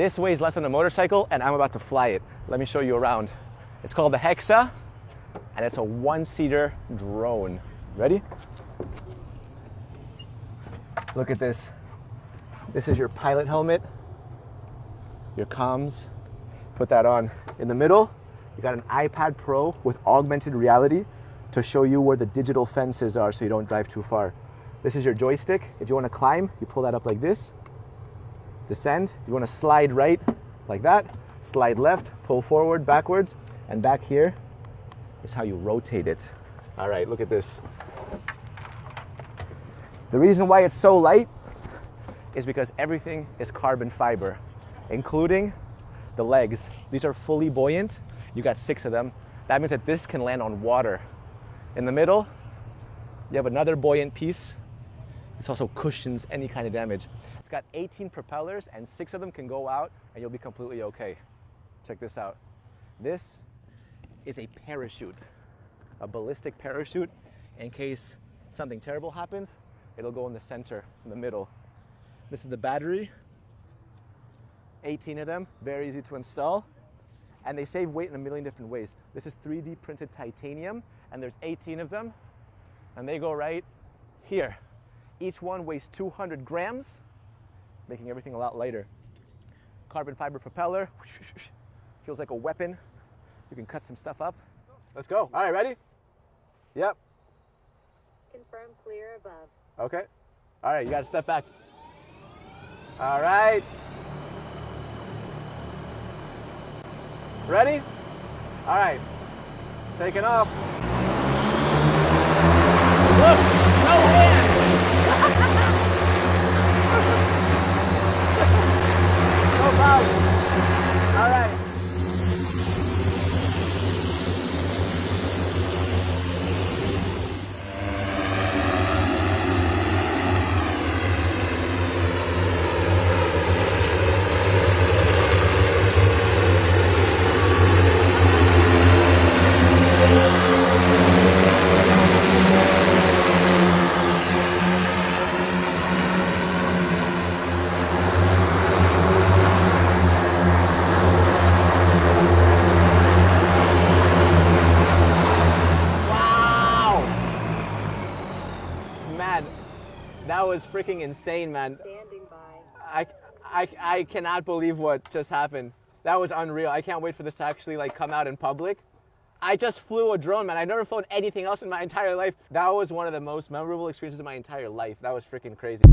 This weighs less than a motorcycle, and I'm about to fly it. Let me show you around. It's called the Hexa, and it's a one-seater drone. Ready? Look at this. This is your pilot helmet, your comms. Put that on. In the middle, you got an iPad Pro with augmented reality to show you where the digital fences are so you don't drive too far. This is your joystick. If you want to climb, you pull that up like this. Descend. You want to slide right like that. Slide left, pull forward, backwards, and back here is how you rotate it. All right, look at this. The reason why it's so light is because everything is carbon fiber, including the legs. These are fully buoyant. You got 6 of them. That means that this can land on water. In the middle, you have another buoyant piece. This also cushions any kind of damage. It's got 18 propellers, and 6 of them can go out, and you'll be completely okay. Check this out. This is a parachute, a ballistic parachute. In case something terrible happens, it'll go in the center, in the middle. This is the battery. 18 of them, very easy to install. And they save weight in a million different ways. This is 3D printed titanium, and there's 18 of them, and they go right here. Each one weighs 200 grams, making everything a lot lighter. Carbon fiber propeller, feels like a weapon. You can cut some stuff up. Let's go. All right, ready? Yep. Confirm clear above. Okay. All right, you gotta step back. All right. Ready? All right. Taking off. Look, no wind. No problem. All right. That was freaking insane, man. Standing by. I cannot believe what just happened. That was unreal. I can't wait for this to actually come out in public. I just flew a drone, man. I've never flown anything else in my entire life. That was one of the most memorable experiences of my entire life. That was freaking crazy.